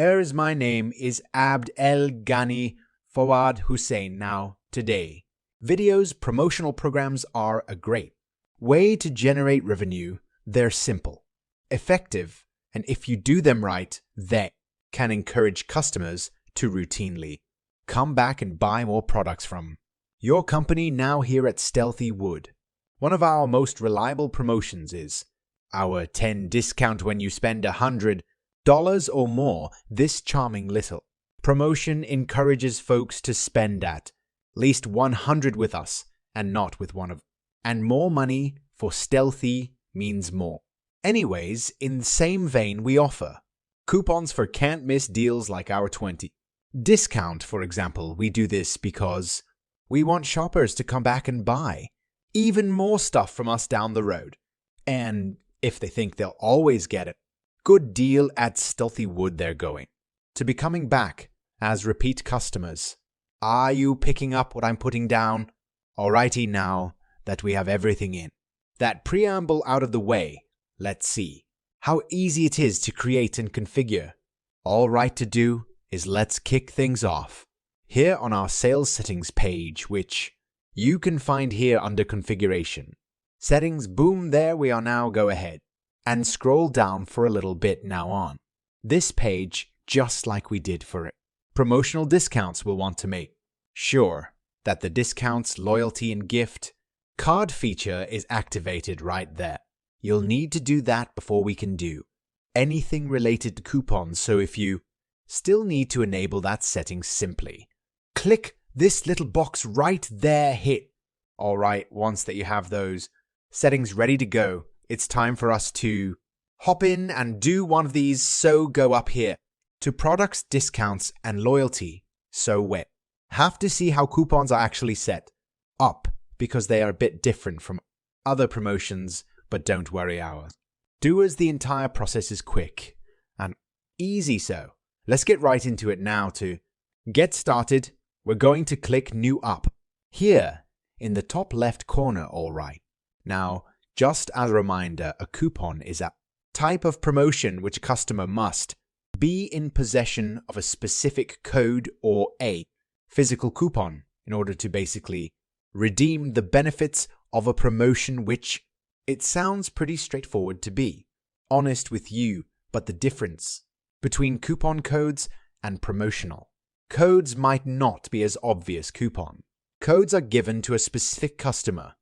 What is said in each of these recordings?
My name is Abd El Ghani Fawad Hussein. Now, today, videos promotional programs are a great way to generate revenue. They're simple, effective, and if you do them right, they can encourage customers to routinely come back and buy more products from your company. Now here at Stealthy Wood, one of our most reliable promotions is our 10 discount when you spend $100 or more. This charming little promotion encourages folks to spend at least $100 with us and not with one of. And more money for Stealthy means more. Anyways, in the same vein, we offer coupons for can't miss deals like our 20 discount, for example. We do this because we want shoppers to come back and buy even more stuff from us down the road. And if they think they'll always get a good deal at Stealthy Wood, they're going to be coming back as repeat customers. Are you picking up what I'm putting down? Alrighty, now that we have everything in that preamble out of the way, let's see how easy it is to create and configure. All right to do is let's kick things off here on our sales settings page, which you can find here under configuration. Settings, boom, there we are. Now go ahead and scroll down for a little bit. Now on this page, just like we did for it, promotional discounts, we'll want to make sure that the discounts, loyalty, and gift card feature is activated right there. You'll need to do that before we can do anything related to coupons. So if you still need to enable that setting, simply click this little box right there, hit. All right, once that you have those settings ready to go, it's time for us to hop in and do one of these. So go up here to products, discounts, and loyalty. So we have to see how coupons are actually set up because they are a bit different from other promotions, but don't worry, ours do as the entire process is quick and easy. So let's get right into it now. To get started, we're going to click New Up here in the top left corner. All right. Now, just as a reminder, a coupon is a type of promotion which a customer must be in possession of a specific code or a physical coupon in order to basically redeem the benefits of a promotion, which it sounds pretty straightforward to be honest with you, but the difference between coupon codes and promotional codes might not be as obvious. Coupon codes are given to a specific customer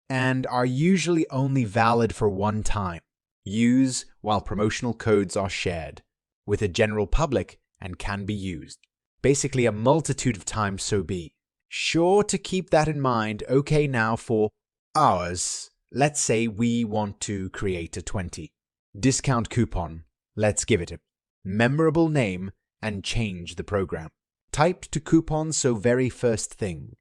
and are usually only valid for one time use, while promotional codes are shared with a general public and can be used basically a multitude of times. So be sure to keep that in mind. Okay, now for ours, let's say we want to create a 20 discount coupon. Let's give it a memorable name and change the program type to coupon. So very first thing